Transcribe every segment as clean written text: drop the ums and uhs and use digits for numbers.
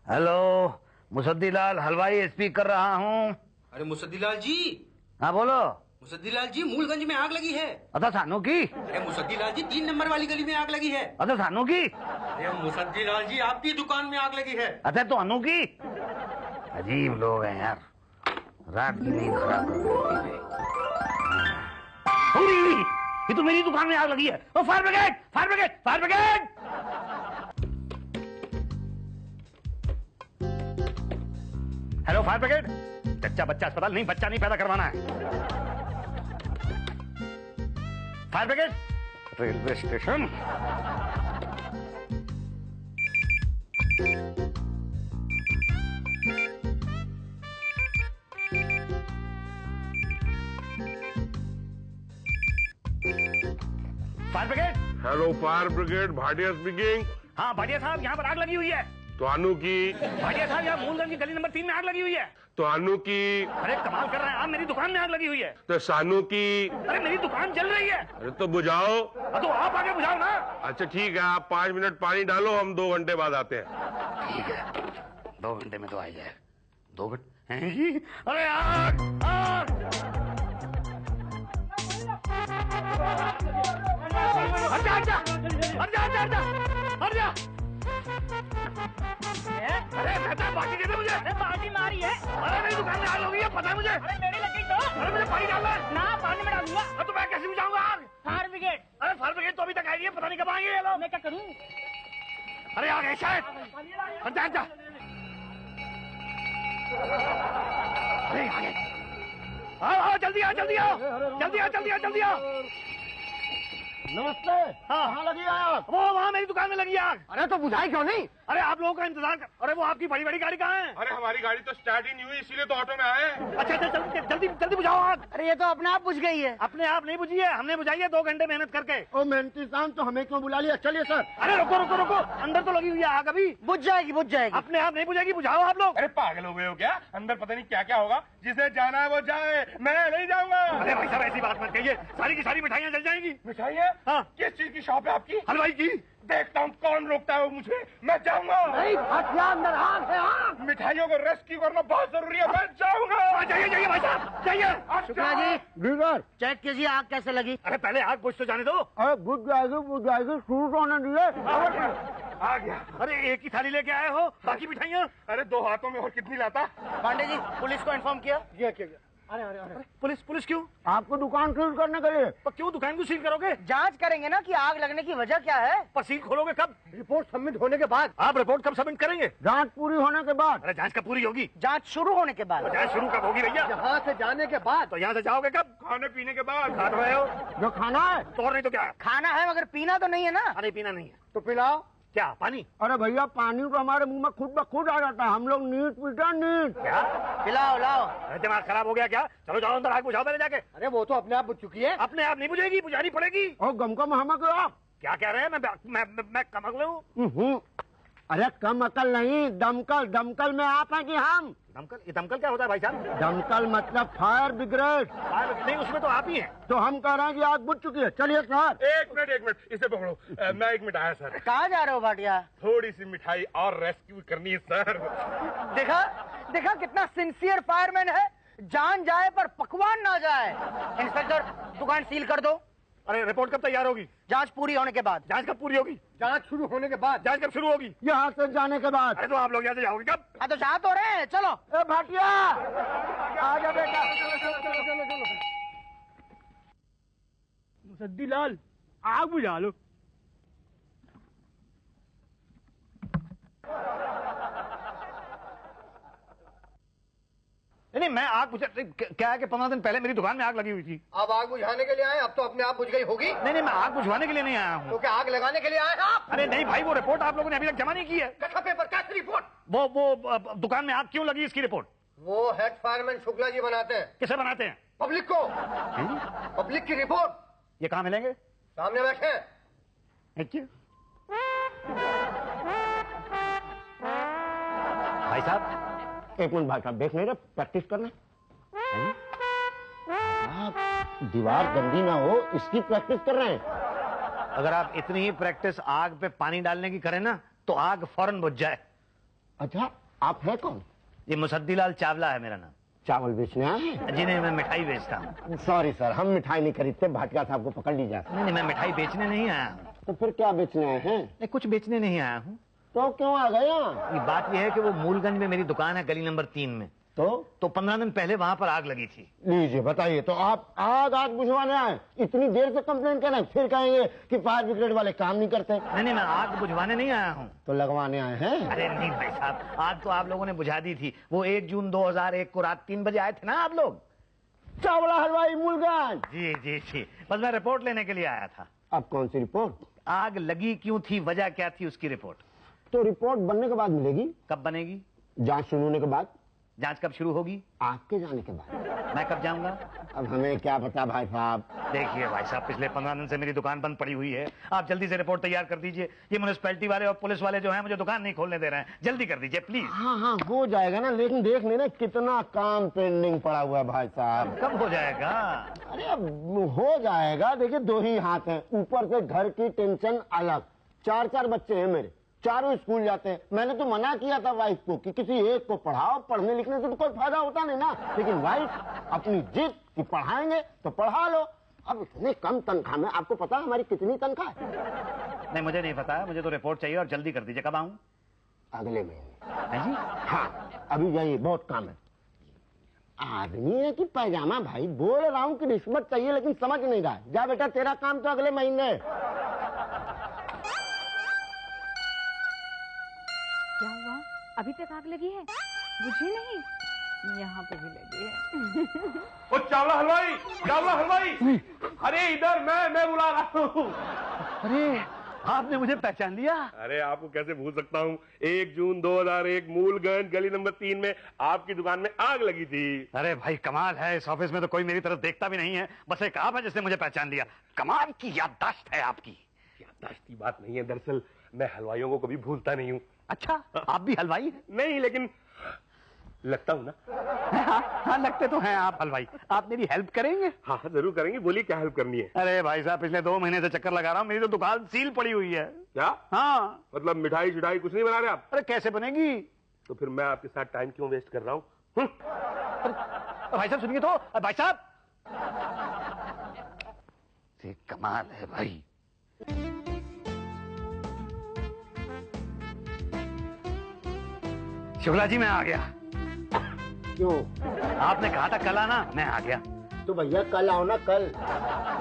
Hello, Musaddilal हलवाई speak कर रहा हूँ। अरे मुसद्दीलाल जी। हाँ बोलो। मुसद्दीलाल जी, मूलगंज में आग लगी है। अच्छा सानू की। अरे मुसद्दीलाल जी, 3 नंबर वाली गली में आग लगी है। अच्छा सानू की। अरे मुसद्दीलाल जी, आपकी दुकान में आग लगी है। अच्छा तो अनु की। अजीब लोग हैं यार, रात की नींद खराब कर देती है। ये तो मेरी दुकान में आग लगी है। ओ fire brigade, fire brigade, fire brigade. Hello fire brigade. बच्चा बच्चा अस्पताल नहीं, बच्चा नहीं पैदा करवाना है। Fire brigade railway station. Fire brigade. Hello fire brigade, Bhatia speaking. हाँ भाटिया साहब, यहाँ पर आग लगी हुई है। तो अनु की। भाटिया साहब, यहाँ मूलगंज की गली नंबर 3 में आग लगी हुई है। तो अनु की। अरे कमाल कर रहे हैं आप, मेरी दुकान में आग लगी हुई है। तो सानू की। अरे मेरी दुकान चल रही है। अरे तो बुझाओ। तो आप आगे बुझाओ ना। अच्छा ठीक है, आप 5 मिनट पानी डालो, हम 2 घंटे बाद आते हैं। ठीक है, 2 घंटे में तो आ जाए। 2 घंटे? अरे आग आग। हट जा, हट जा, हट जा, हट जा, हट जा। अरे बेटा बाकी दे दे मुझे। अरे पार्टी मारी है। अरे मेरी दुकान में आग लगी है, पता है मुझे। अरे मेरी लगी तो। अरे मुझे पानी डालना है। ना पानी में डालूंगा। तो मैं कैसे बुझाऊंगा आग? Fire brigade. अरे फायर ब्रिगेड तो अभी तक आई नहीं है, पता नहीं कब आएंगे ये लोग। मैं क्या करूं? अरे आ गए शायद। हट जा, हट जा। अरे आ गए। आओ जल्दी आओ, जल्दी आओ, जल्दी आओ, जल्दी आओ, जल्दी आओ। नमस्ते। हाँ। कहाँ लगी आग? वो वहाँ मेरी दुकान में लगी आग। अरे तो बुझाई क्यों नहीं? अरे आप लोगों का इंतजार कर। अरे वो आपकी बड़ी बड़ी गाड़ी कहाँ है? अरे हमारी गाड़ी तो स्टार्ट ही नहीं हुई, इसीलिए तो ऑटो में आए। अच्छा अच्छा, जल्दी जल्दी जल्दी बुझाओ आग। अरे ये तो अपने आप बुझ गई है। अपने आप नहीं बुझी है, हमने बुझाई है 2 घंटे मेहनत करके। ओ मेहनती इंसान, तो हमें क्यों बुला लिया? चलिए सर। अरे रुको रुको रुको, अंदर तो लगी हुई है आग अभी। बुझ जाएगी, बुझ जाएगी। अपने आप नहीं बुझेगी, बुझाओ आप लोग। अरे पागल हो गए हो क्या? अंदर पता नहीं क्या क्या होगा। जिसे जाना है वो जाए, मैं नहीं जाऊंगा। अरे भाई साहब ऐसी बात मत कहिए, सारी की सारी मिठाइयाँ जल जाएंगी। मिठाई है? हाँ। किस चीज की शॉप है आपकी? हलवाई की। देखता हूँ कौन रोकता है मुझे, मैं जाऊंगा। नहीं, भाटिया अंदर आग है, आग। मिठाइयों को रेस्क्यू करना बहुत जरूरी है, मैं जाऊंगा। जाइए जाइए भाई साहब, जाइए। शुक्ला जी, दीगर। चेक कीजिए आग कैसे लगी। अरे पहले आग बुझ तो जाने दो। अरे बुझ जाएगी, शुरू तो होने दिए। आ गया। अरे एक ही थाली लेके आए हो, बाकी मिठाइयाँ? अरे 2 हाथों में और कितनी लाता? पांडे जी, पुलिस को इन्फॉर्म किया? अरे अरे अरे, पुलिस पुलिस क्यों? आपको दुकान सील करने के लिए। पर क्यों दुकान को सील करोगे? जांच करेंगे ना कि आग लगने की वजह क्या है। पर सील खोलोगे कब? रिपोर्ट सबमिट होने के बाद। आप रिपोर्ट कब सबमिट करेंगे? जांच पूरी होने के बाद। अरे जांच कब पूरी होगी? जांच शुरू होने के बाद। जांच शुरू कब होगी भैया? यहाँ से जाने के बाद। तो यहाँ से जाओगे कब? खाने पीने के बाद। खा तो रहे हो जो खाना है तो, और नहीं तो क्या? खाना है मगर पीना तो नहीं है ना। अरे पीना नहीं है। तो पिलाओ। क्या पानी? अरे भैया, पानी तो हमारे मुंह में खुद ब खुद आ जाता है, हम लोग नीट पीते हैं, नीट। क्या? पिलाओ लाओ। अरे दिमाग खराब हो गया क्या? चलो जाओ अंदर, आग बुझाओ पहले जाके। अरे वो तो अपने आप बुझ चुकी है। अपने आप नहीं बुझेगी, बुझानी पड़ेगी। और गमकम हमक आप। क्या कह रहे हैं? मैं कमक हूँ। अरे कम अकल नहीं, दमकल। दमकल में आप हैं कि हम? दमकल? ये दमकल क्या होता है भाई साहब? दमकल मतलब फायर ब्रिगेड। नहीं, उसमें तो आप ही हैं। तो हम कह रहे हैं कि आग बुझ चुकी है। चलिए सर। एक मिनट, इसे पकड़ो। मैं 1 मिनट आया सर। कहाँ जा रहे हो भाटिया? थोड़ी सी मिठाई और रेस्क्यू करनी है सर। देखा देखा कितना सिंसियर फायरमैन है। जान जाए पर पकवान ना जाए। इंस्पेक्टर, दुकान सील कर दो। अरे रिपोर्ट कब तैयार होगी? जांच पूरी होने के बाद। जांच कब पूरी होगी? जांच शुरू होने के बाद। जांच कब शुरू होगी? यहाँ से जाने के बाद। अरे तो आप लोग यहाँ से जाओगे कब? हाँ तो जा तो रहे हैं, चलो। ए भाटिया, आ जा बेटा। चलो। मुसद्दीलाल, आग बुझा लो। नहीं मैं आग बुझा, क्या है कि 15 दिन पहले मेरी दुकान में आग लगी हुई थी। अब आग बुझाने के लिए आए, अब तो अपने आप बुझ गई होगी। नहीं मैं आग बुझवाने के लिए नहीं आया हूँ। तो क्या आग लगाने के लिए आए आप? अरे नहीं भाई, वो रिपोर्ट आप लोगों ने अभी तक जमा नहीं की है। कथा पेपर, कैसी रिपोर्ट? वो दुकान में आग क्यों लगी इसकी रिपोर्ट। वो हेड फायरमैन शुक्ला जी बनाते हैं। किसे बनाते हैं? पब्लिक को। पब्लिक की रिपोर्ट। ये कहाँ मिलेंगे? सामने बैठे। भाई साहब, एक मिनट भाई साहब, देख नहीं रहे, प्रैक्टिस करना। दीवार गंदी ना हो, इसकी प्रैक्टिस कर रहे हैं। अगर आप इतनी ही प्रैक्टिस आग पे पानी डालने की करें ना, तो आग फौरन बुझ जाए। अच्छा, आप हैं कौन? ये मुसद्दीलाल चावला है मेरा नाम। चावल बेचने आए हैं? जी नहीं, मैं मिठाई बेचता हूँ। सॉरी सर, हम मिठाई नहीं खरीदते, भाटिया साहब को पकड़ लीजिए। नहीं, मैं मिठाई बेचने नहीं आया हूँ। तो फिर क्या बेचने आए हैं? नहीं, कुछ बेचने नहीं आया हूँ। तो क्यों आ गए यहाँ? ये बात यह है कि वो मूलगंज में मेरी दुकान है, गली नंबर 3 में। तो 15 दिन पहले वहां पर आग लगी थी। लीजिए बताइए, तो आप आग बुझवाने आए? इतनी देर से कंप्लेन कर रहे हैं, फिर कहेंगे कि फायर ब्रिगेड वाले काम नहीं करते। नहीं, मैं आग बुझवाने नहीं आया हूँ। तो लगवाने आए हैं? अरे नहीं भाई साहब, आग तो आप लोगों ने बुझा दी थी। वो 1 जून 2001 को रात 3 बजे आए थे ना आप लोग। चावला हलवाई मूलगंज। जी जी जी, बस मैं रिपोर्ट लेने के लिए आया था। अब कौन सी रिपोर्ट? आग लगी क्यों थी, वजह क्या थी, उसकी रिपोर्ट। तो रिपोर्ट बनने के बाद मिलेगी। कब बनेगी? जांच शुरू होने के बाद। जांच कब शुरू होगी? आपके जाने के बाद। मैं कब जाऊंगा? अब हमें क्या पता भाई साहब। देखिए भाई साहब, पिछले 15 दिन से मेरी दुकान बंद पड़ी हुई है। आप जल्दी से रिपोर्ट तैयार कर दीजिए। ये म्युनिसिपैलिटी वाले और पुलिस वाले जो हैं मुझे दुकान नहीं खोलने दे रहे हैं। जल्दी कर दीजिए प्लीज। हाँ, हो जाएगा ना, लेकिन देख लेना कितना काम पेंडिंग पड़ा हुआ है भाई साहब। कब हो जाएगा? अरे अब हो जाएगा। देखिए 2 ही हाथ हैं, ऊपर से घर की टेंशन अलग। 4 बच्चे हैं मेरे, चारों स्कूल जाते हैं। मैंने तो मना किया था वाइफ को कि किसी एक को पढ़ाओ, पढ़ने लिखने से तो कोई फायदा होता नहीं ना। लेकिन वाइफ अपनी जिद कि पढ़ाएंगे तो पढ़ा लो। अब इतने कम तनख्वाह में, आपको पता है हमारी कितनी तनख्वाह है? नहीं, मुझे नहीं पता है। मुझे तो रिपोर्ट चाहिए और जल्दी कर दीजिए। कब आऊं? अगले महीने। है जी? हाँ, अभी जाइए, बहुत काम है। आदमी है कि पैजामा भाई? बोल रहा हूँ कि रिश्वत चाहिए, लेकिन समझ नहीं रहा। जा बेटा, तेरा काम तो अगले महीने। क्या हुआ? अभी तक आग लगी है? बुझी नहीं? यहाँ पे भी लगी है। ओ चावला हलवाई, चावला हलवाई, अरे इधर मैं बुला रहा हूँ। अरे आपने मुझे पहचान लिया? अरे आपको कैसे भूल सकता हूँ। 1 जून 2001 मूलगंज गली नंबर 3 में आपकी दुकान में आग लगी थी। अरे भाई कमाल है, इस ऑफिस में तो कोई मेरी तरफ देखता भी नहीं है। बस एक आप है जिसने मुझे पहचान लिया। कमाल की याददाश्त है आपकी। याददाश्त की बात नहीं है, दरअसल मैं हलवाइयों को कभी भूलता नहीं हूँ। अच्छा, आप भी हलवाई हैं? नहीं, लेकिन लगता हूँ ना। हाँ, लगते तो हैं आप हलवाई। आप मेरी हेल्प करेंगे? हाँ, जरूर करेंगे। बोलिए क्या हेल्प करनी है? अरे भाई साहब, पिछले 2 महीने से चक्कर लगा रहा हूँ, मेरी तो दुकान सील पड़ी हुई है। क्या? हाँ। मतलब मिठाई शिठाई कुछ नहीं बना रहे आप? अरे कैसे बनेगी? तो फिर मैं आपके साथ टाइम क्यों वेस्ट कर रहा हूँ? भाई साहब सुनिए तो, भाई साहब। कमाल है भाई। शुक्ला जी, मैं आ गया। क्यों? आपने कहा था कल आना, मैं आ गया। तो भैया कल आओ ना, कल।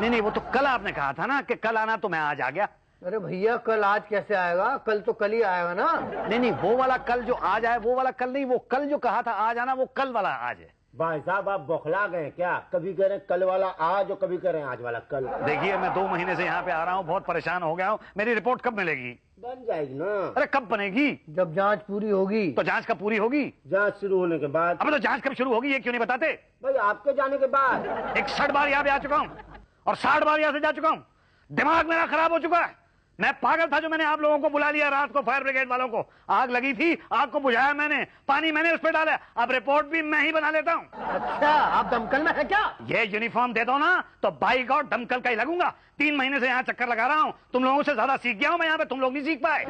नहीं, वो तो कल आपने कहा था ना कि कल आना, तो मैं आज आ गया। अरे भैया, कल आज कैसे आएगा? कल तो कल ही आएगा ना। नहीं, वो वाला कल जो आज आए वो वाला कल नहीं। वो कल जो कहा था आज आना, वो कल वाला आज है। भाई साहब आप बौखला गए क्या? कभी कह रहे हैं कल वाला आज और कभी कह रहे हैं आज वाला कल। देखिए, मैं 2 महीने से यहाँ पे आ रहा हूँ, बहुत परेशान हो गया हूँ। मेरी रिपोर्ट कब मिलेगी? बन जाएगी ना। अरे कब बनेगी? जब जांच पूरी होगी। तो जांच कब पूरी होगी? जांच शुरू होने के बाद। अब तो जांच कब शुरू होगी ये क्यों नहीं बताते? भाई आपके जाने के बाद। 61 बार यहाँ पे आ चुका हूँ और 60 बार यहाँ से जा चुका हूँ। दिमाग मेरा खराब हो चुका है। मैं पागल था जो मैंने आप लोगों को बुला लिया रात को, फायर ब्रिगेड वालों को। आग लगी थी, आग को बुझाया मैंने, पानी मैंने उस पर डाला। अब रिपोर्ट भी मैं ही बना लेता हूँ। अच्छा, आप दमकल में है क्या? ये यूनिफॉर्म दे दो ना तो बाई गॉड दमकल का ही लगूंगा। 3 महीने से यहाँ चक्कर लगा रहा हूँ। तुम लोगों से ज्यादा सीख गया हूँ मैं यहाँ पे, तुम लोग नहीं सीख पाए।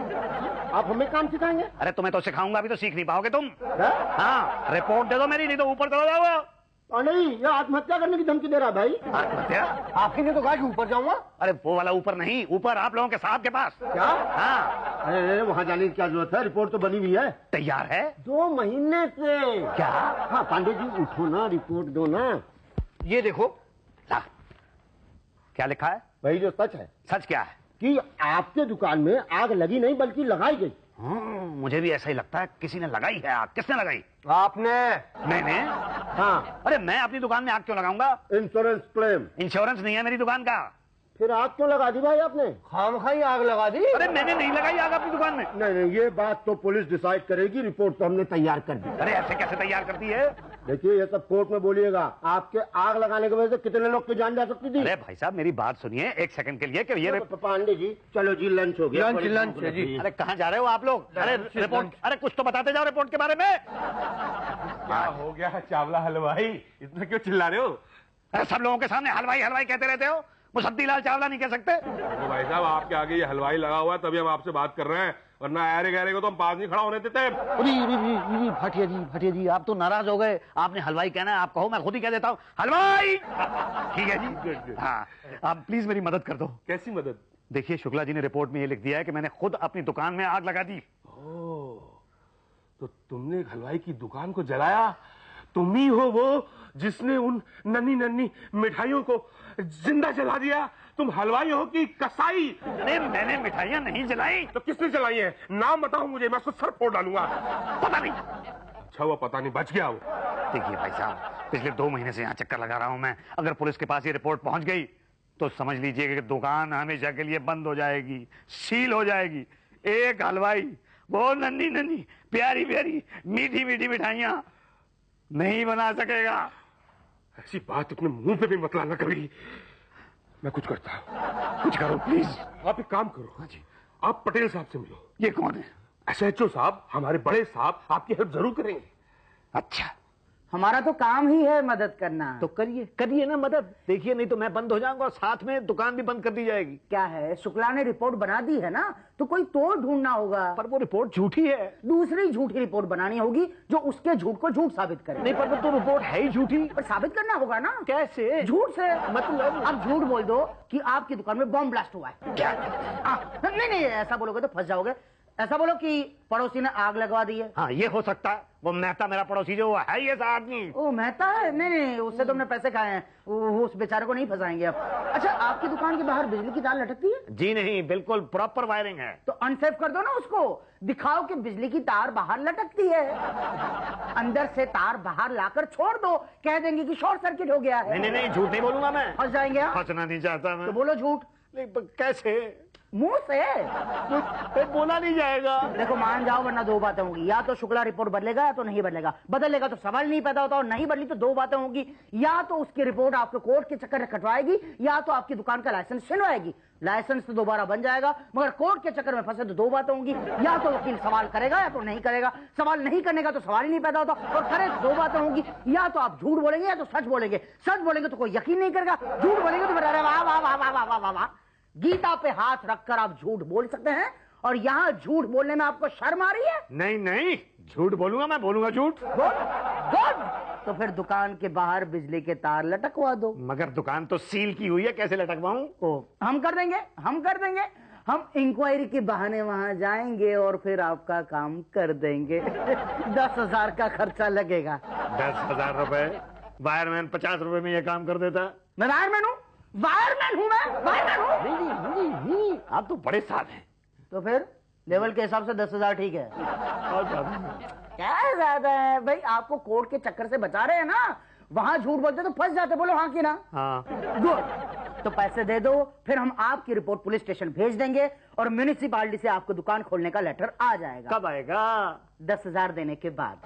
आप हमें काम सिखाएंगे? अरे तुम्हें तो सिखाऊंगा, अभी तो सीख नहीं पाओगे तुम। हाँ, रिपोर्ट दे दो मेरी, नहीं तो ऊपर चला जाओ। नहीं, ये आत्महत्या करने की धमकी दे रहा भाई। आत्महत्या? आप ही ने तो कहा कि ऊपर जाऊंगा। अरे वो वाला ऊपर नहीं, ऊपर आप लोगों के साहब के पास। क्या? हाँ। अरे वहाँ जाने की क्या जरूरत है? रिपोर्ट तो बनी हुई है। तैयार है? 2 महीने से। क्या? हाँ पांडे जी, उठो ना, रिपोर्ट दो ना। ये देखो। ला। क्या लिखा है? वही जो सच है। सच क्या है? कि आपके दुकान में आग लगी नहीं बल्कि लगाई गई। मुझे भी ऐसा ही लगता है, किसी ने लगाई है आग। किसने लगाई? आपने। मैंने? हाँ। अरे मैं अपनी दुकान में आग क्यों लगाऊंगा? Insurance claim. इंश्योरेंस नहीं है मेरी दुकान का। फिर आग क्यों लगा दी भाई आपने? खामखाई आग लगा दी। अरे मैंने नहीं लगाई आग अपनी दुकान में। नहीं, ये बात तो पुलिस डिसाइड करेगी। रिपोर्ट तो हमने तैयार कर दी। अरे ऐसे कैसे तैयार करती है? देखिए, ये सब कोर्ट में बोलिएगा। आपके आग लगाने की वजह से कितने लोग की जान जा सकती थी? अरे भाई साहब मेरी बात सुनिए 1 सेकंड के लिए कि ये पांडे जी, चलो जी, लंच हो गया। लंच है जी। अरे कहाँ जा रहे हो आप लोग? अरे रिपोर्ट, अरे कुछ तो बताते जाओ रिपोर्ट के बारे में। क्या हो गया चावला हलवाई, इतना क्यों चिल्ला रहे हो? अरे सब लोगों के सामने हलवाई हलवाई कहते रहते हो। मुसद्दीलाल चावला नहीं कह सकते? देखो भाई साहब, आपके आगे ये हलवाई लगा हुआ है, तभी हम आपसे बात कर रहे हैं। वरना ऐरे गहरे को तो हम पास नहीं खड़ा होने देते। भाटिया जी आप तो नाराज हो गए। आपने हलवाई कहना है, आप कहो, मैं खुद ही कह देता हूँ हलवाई। ठीक है जी। हाँ, आप प्लीज मेरी मदद कर दो। कैसी मदद? देखिए, शुक्ला जी ने रिपोर्ट में ये लिख दिया है कि मैंने खुद अपनी दुकान में आग लगा दी। तो तुमने एक हलवाई की दुकान को जलाया? तुम ही हो वो जिसने उन नन्ही नन्ही मिठाइयों को जिंदा जला दिया? तुम हलवाई हो कि कसाई? अरे मैंने मिठाइयां नहीं जलाई। तो किसने जलाई है? नाम बताओ मुझे, मैं उसको सर फोड़ डालूंगा। पता नहीं। अच्छा हुआ पता नहीं बच गया वो। देखिए भाई साहब, पिछले 2 महीने से यहाँ चक्कर लगा रहा हूँ मैं। अगर पुलिस के पास ये रिपोर्ट पहुंच गई तो समझ लीजिए कि दुकान हमेशा के लिए बंद हो जाएगी, सील हो जाएगी। एक हलवाई, वो नन्ही नन्ही प्यारी प्यारी मीठी मीठी मिठाइयां नहीं बना सकेगा। ऐसी बात अपने मुंह पे भी मत लाना कभी। मैं कुछ करता हूँ। कुछ करो प्लीज। आप एक काम करो। हाँ जी। आप पटेल साहब से मिलो। ये कौन है? SHO साहब, हमारे बड़े साहब आपकी हेल्प जरूर करेंगे। अच्छा, हमारा तो काम ही है मदद करना। तो करिए ना मदद। देखिए, नहीं तो मैं बंद हो जाऊंगा और साथ में दुकान भी बंद कर दी जाएगी। क्या है, शुक्ला ने रिपोर्ट बना दी है ना, तो कोई तोड़ ढूंढना होगा। पर वो रिपोर्ट झूठी है। दूसरी झूठी रिपोर्ट बनानी होगी जो उसके झूठ को झूठ साबित करे। नहीं, पर वो तो रिपोर्ट है ही झूठी। पर साबित करना होगा ना। कैसे? झूठ से। मतलब? आप झूठ बोल दो कि आपकी दुकान में बॉम्ब ब्लास्ट हुआ है। क्या? नहीं, ऐसा बोलोगे तो फंस जाओगे। ऐसा बोलो कि पड़ोसी ने आग लगवा दी है। हाँ, ये हो सकता है। वो मेहता मेरा पड़ोसी जो है ये सा आदमी। ओ मेहता है? नहीं, उससे तुमने पैसे खाए हैं। वो उस बेचारे को नहीं फंसाएंगे आप। अच्छा, आपकी दुकान के बाहर बिजली की तार लटकती है? जी नहीं, बिल्कुल प्रॉपर वायरिंग है। तो अनसेफ कर दो ना उसको। दिखाओ कि बिजली की तार बाहर लटकती है। अंदर से तार बाहर लाकर छोड़ दो, कह देंगे कि शॉर्ट सर्किट हो गया है। नहीं, झूठ नहीं बोलूंगा मैं। फंस जाएंगे आप। फंसना नहीं चाहता मैं। तो बोलो झूठ। नहीं, कैसे? मुंह से। बोला नहीं जाएगा। देखो, मान जाओ वरना 2 बातें होंगी। या तो शुक्ला रिपोर्ट बदलेगा या तो नहीं बदलेगा। बदलेगा तो सवाल नहीं पैदा होता, और नहीं बदली तो 2 बातें होंगी। या तो उसकी रिपोर्ट आपको कोर्ट के चक्कर में कटवाएगी, या तो आपकी दुकान का लाइसेंस छिनवाएगी। लाइसेंस तो दोबारा बन जाएगा, मगर कोर्ट के चक्कर में फंसे तो 2 बातें होंगी। या तो वकील सवाल करेगा या तो नहीं करेगा। सवाल नहीं करने का तो सवाल ही नहीं पैदा होता, और करे तो 2 बातें होंगी। या तो आप झूठ बोलेंगे या तो सच बोलेंगे। सच बोलेंगे तो कोई यकीन नहीं करेगा, झूठ बोलेंगे तो फिर अरे वाह वाह वाह वाह वाह वाह वाह वाह। गीता पे हाथ रखकर आप झूठ बोल सकते हैं, और यहाँ झूठ बोलने में आपको शर्म आ रही है? नहीं, झूठ बोलूंगा मैं, बोलूंगा झूठ। गुड। तो फिर दुकान के बाहर बिजली के तार लटकवा दो। मगर दुकान तो सील की हुई है, कैसे लटकवाऊं? हम कर देंगे। हम इंक्वायरी के बहाने वहां जाएंगे और फिर आपका काम कर देंगे। 10,000 का खर्चा लगेगा। 10,000 रुपए? वायरमैन 50 रुपए में ये काम कर देता। मैं वायरमैन हूँ? नहीं, आप तो बड़े साहब हैं। तो फिर लेवल के हिसाब से 10,000 ठीक है। क्या ज्यादा है भाई? आपको कोर्ट के चक्कर से बचा रहे हैं ना। वहां झूठ बोलते तो फंस जाते। बोलो हाँ कि ना? हाँ। गुड। तो पैसे दे दो, फिर हम आपकी रिपोर्ट पुलिस स्टेशन भेज देंगे, और म्युनिसिपालिटी से आपको दुकान खोलने का लेटर आ जाएगा। कब आएगा? 10,000 देने के बाद।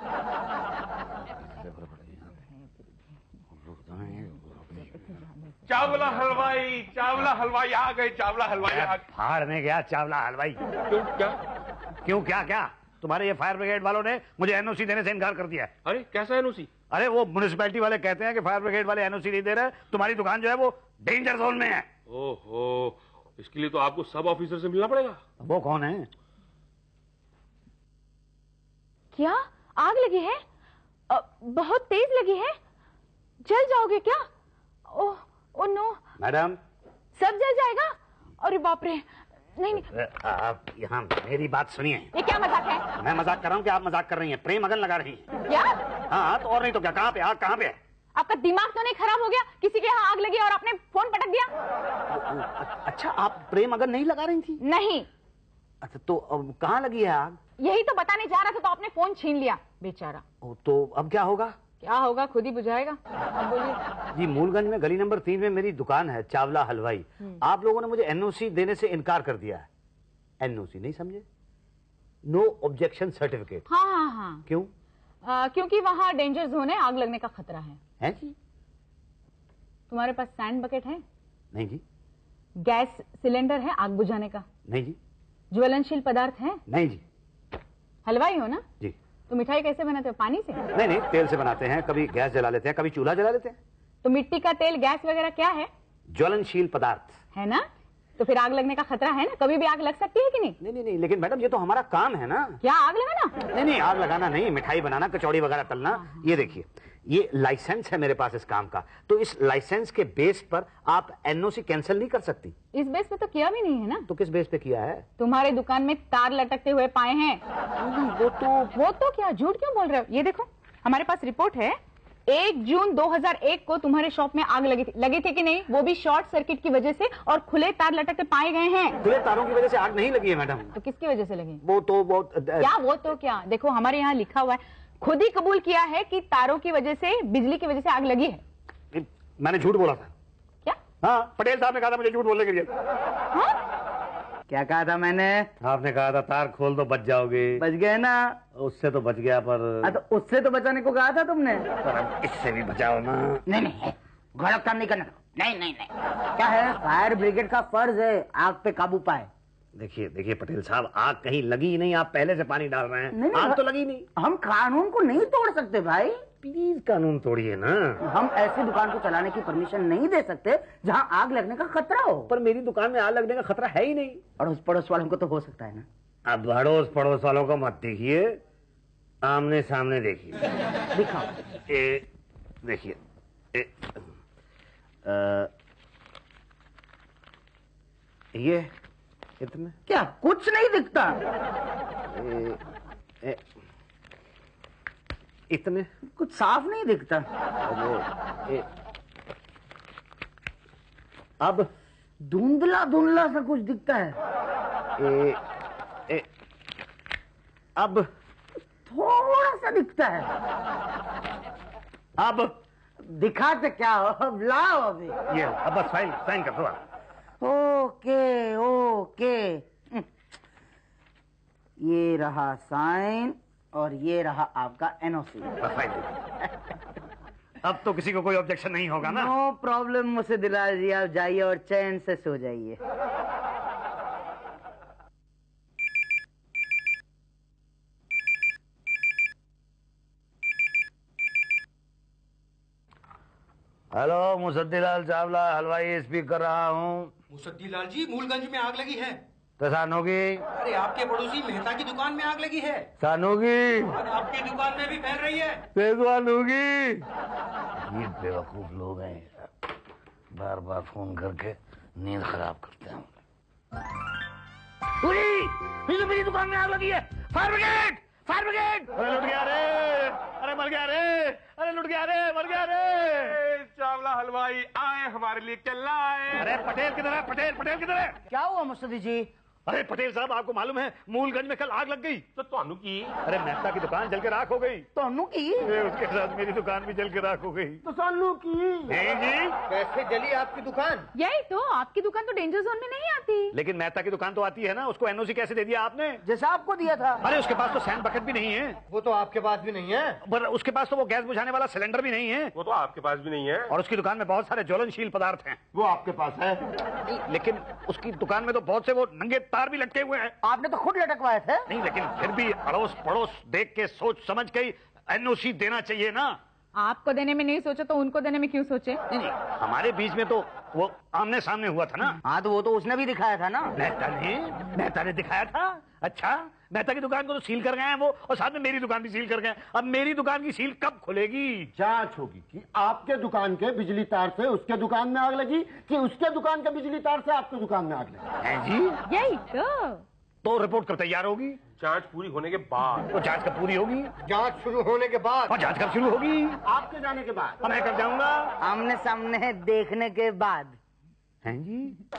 चावला हलवाई आ गए। चावला हलवाई आ गए। फाड़ने गया चावला हलवाई। क्यों? क्या? तुम्हारे ये फायर ब्रिगेड वालों ने मुझे NOC देने से इनकार कर दिया है। अरे कैसा NOC? अरे वो म्युनिसिपैलिटी वाले कहते हैं कि फायर ब्रिगेड वाले NOC नहीं दे रहे, तुम्हारी दुकान जो है वो डेंजर जोन में है। ओहो, इसके लिए तो आपको सब ऑफिसर से मिलना पड़ेगा। वो कौन है? क्या आग लगी है? बहुत तेज लगी है। जल जाओगे क्या? ओ नो मैडम, सब जल जाएगा। अरे बाप रे। नहीं, आप यहाँ मेरी बात सुनिए। ये क्या मजाक है? मैं मजाक कर रहा हूँ कि आप मजाक कर रही हैं? प्रेम अगन लगा रही हैं। क्या? हाँ, तो और नहीं तो क्या? कहाँ पे आग? कहाँ पे है? आपका दिमाग तो नहीं खराब हो गया? किसी के यहाँ आग लगी और आपने फोन पटक दिया? अच्छा, आप प्रेम अगन नहीं लगा रही थी? नहीं। अच्छा, तो अब कहाँ लगी है आग? यही तो बताने जा रहा था, तो आपने फोन छीन लिया बेचारा। तो अब क्या होगा? क्या होगा खुद ही बुझाएगा। अब बोलिए। जी, मूलगंज में गली नंबर 3 में मेरी दुकान है, चावला हलवाई। आप लोगों ने मुझे NOC देने से इनकार कर दिया है। NOC नहीं समझे? No objection certificate. हाँ। क्यों? क्योंकि वहाँ डेंजर जोन है, आग लगने का खतरा है जी? तुम्हारे पास सैंड बकेट है? नहीं जी। गैस सिलेंडर है आग बुझाने का? नहीं जी। ज्वलनशील पदार्थ है? नहीं जी। हलवाई हो ना? जी। तो मिठाई कैसे बनाते हो? पानी से? नहीं, तेल से बनाते हैं। कभी गैस जला लेते हैं, कभी चूल्हा जला लेते हैं। तो मिट्टी का तेल, गैस वगैरह क्या है? ज्वलनशील पदार्थ है ना? तो फिर आग लगने का खतरा है ना, कभी भी आग लग सकती है कि नहीं? नहीं नहीं नहीं, लेकिन मैडम ये तो हमारा काम है ना। क्या आग लगाना? नहीं नहीं, आग लगाना नहीं, मिठाई बनाना, कचौड़ी वगैरह तलना। ये देखिए, ये लाइसेंस है मेरे पास इस काम का, तो इस लाइसेंस के बेस पर आप एनओसी कैंसिल नहीं कर सकती। इस बेस पे तो किया भी नहीं है ना। तो किस बेस पे किया है? तुम्हारे दुकान में तार लटकते हुए पाए हैं। वो तो क्या, झूठ क्यों बोल रहे हो? ये देखो, हमारे पास रिपोर्ट है, 1 जून 2001 को तुम्हारे शॉप में आग लगी थी कि नहीं? वो भी शॉर्ट सर्किट की वजह से, और खुले तार लटकते पाए गए हैं। खुले तारों की वजह से आग नहीं लगी है मैडम। तो किसकी वजह से लगी? वो तो क्या, देखो हमारे यहाँ लिखा हुआ है, खुद ही कबूल किया है कि तारों की वजह से, बिजली की वजह से आग लगी है। मैंने झूठ बोला था। क्या? हाँ, पटेल साहब ने कहा था मुझे झूठ बोलने के लिए। हाँ? क्या कहा था मैंने? आपने कहा था तार खोल दो बच जाओगे। बच गए ना? उससे तो बच गया, पर तो उससे तो बचाने को कहा था तुमने। पर अब इससे भी बचाओ ना। नहीं नहीं, गलत काम नहीं करना। नहीं नहीं नहीं, क्या है, फायर ब्रिगेड का फर्ज है आग पे काबू पाए। देखिए देखिए पटेल साहब, आग कहीं लगी ही नहीं, आप पहले से पानी डाल रहे हैं। नहीं, आग तो लगी नहीं। हम कानून को नहीं तोड़ सकते भाई। प्लीज कानून तोड़िए ना। हम ऐसी दुकान को चलाने की परमिशन नहीं दे सकते जहां आग लगने का खतरा हो। पर मेरी दुकान में आग लगने का खतरा है ही नहीं। अड़ोस पड़ोस वालों को तो हो सकता है ना। अब अड़ोस पड़ोस वालों को मत देखिए, आमने सामने देखिए। दिखाओ। देखिए, ये इतने क्या कुछ नहीं दिखता? इतने कुछ साफ नहीं दिखता। अब धुंधला धुंधला सा कुछ दिखता है। अब थोड़ा सा दिखता है। अब दिखाते क्या हो, अब लाओ अभी। ये अब बस साइन कर दो। ओके ओके, ये रहा साइन और ये रहा आपका एनओसी। अब तो किसी को कोई ऑब्जेक्शन नहीं होगा ना? नो प्रॉब्लम, मुझसे दिला जी, आप जाइए और चैन से सो जाइए। हेलो, मुसद्दीलाल चावला हलवाई स्पीक कर रहा हूँ। मुसद्दीलाल जी, मूलगंज में आग लगी है। तो सानोगी? अरे आपके पड़ोसी मेहता की दुकान में आग लगी है। सानोगी? और आपकी दुकान में भी फैल रही है। तेजवानोगी? ये बेवकूफ लोग हैं, बार बार फोन करके नींद खराब करते हैं। मेरी दुकान में आग लगी है। Fire brigade, fire brigade! अरे लुट गया रे, अरे मर गया रे, अरे लुट गया रे, मर गया रे। चावला हलवाई आए, हमारे लिए चलना आए। अरे पटेल किधर है? पटेल किधर है? क्या हुआ मुस्तदी जी? अरे पटेल साहब, आपको मालूम है मूलगंज में कल आग लग गई। तो ਤੁਹਾਨੂੰ की? अरे मेहता की दुकान जल के राख हो गई। तोनू की? उसके साथ मेरी दुकान भी जल के राख हो गई। तो सानू की? नहीं जी, कैसे जली आपकी दुकान? यही तो, आपकी दुकान तो डेंजर जोन में नहीं आती। लेकिन मेहता की दुकान तो आती है ना, उसको एनओसी कैसे दे दिया आपने? जैसा आपको दिया था। अरे उसके पास तो सैंड बकेट भी नहीं है, वो तो आपके पास भी नहीं है। पर उसके पास तो वो गैस बुझाने वाला सिलेंडर भी नहीं है, वो तो आपके पास भी नहीं है। और उसकी दुकान में बहुत सारे ज्वलनशील पदार्थ हैं। वो आपके पास है। लेकिन उसकी दुकान में तो बहुत से वो नंगे तार भी लटके हुए हैं। आपने तो खुद लटकवाए थे। नहीं, लेकिन फिर भी अड़ोस पड़ोस देख के सोच समझ के एनओसी देना चाहिए ना। आपको देने में नहीं सोचा तो उनको देने में क्यों सोचे? नहीं, हमारे बीच में तो वो आमने सामने हुआ था ना। हाँ, तो वो तो उसने भी दिखाया था ना। मेहता ने दिखाया था। अच्छा, मेहता की दुकान को तो सील कर गए हैं वो, और साथ में मेरी दुकान भी सील कर गए। अब मेरी दुकान की सील कब खुलेगी? जांच होगी कि आपके दुकान के बिजली तार से उसके दुकान में आग लगी कि उसके दुकान के बिजली तार से आपके दुकान में आग लगी। हैं जी? यही तो रिपोर्ट कब तैयार होगी? जांच पूरी होने के बाद। तो जांच कब पूरी होगी? जांच शुरू होने के बाद। और जांच कब शुरू होगी? आपके जाने के बाद। मैं कब जाऊंगा? आमने सामने देखने के बाद। हैं जी?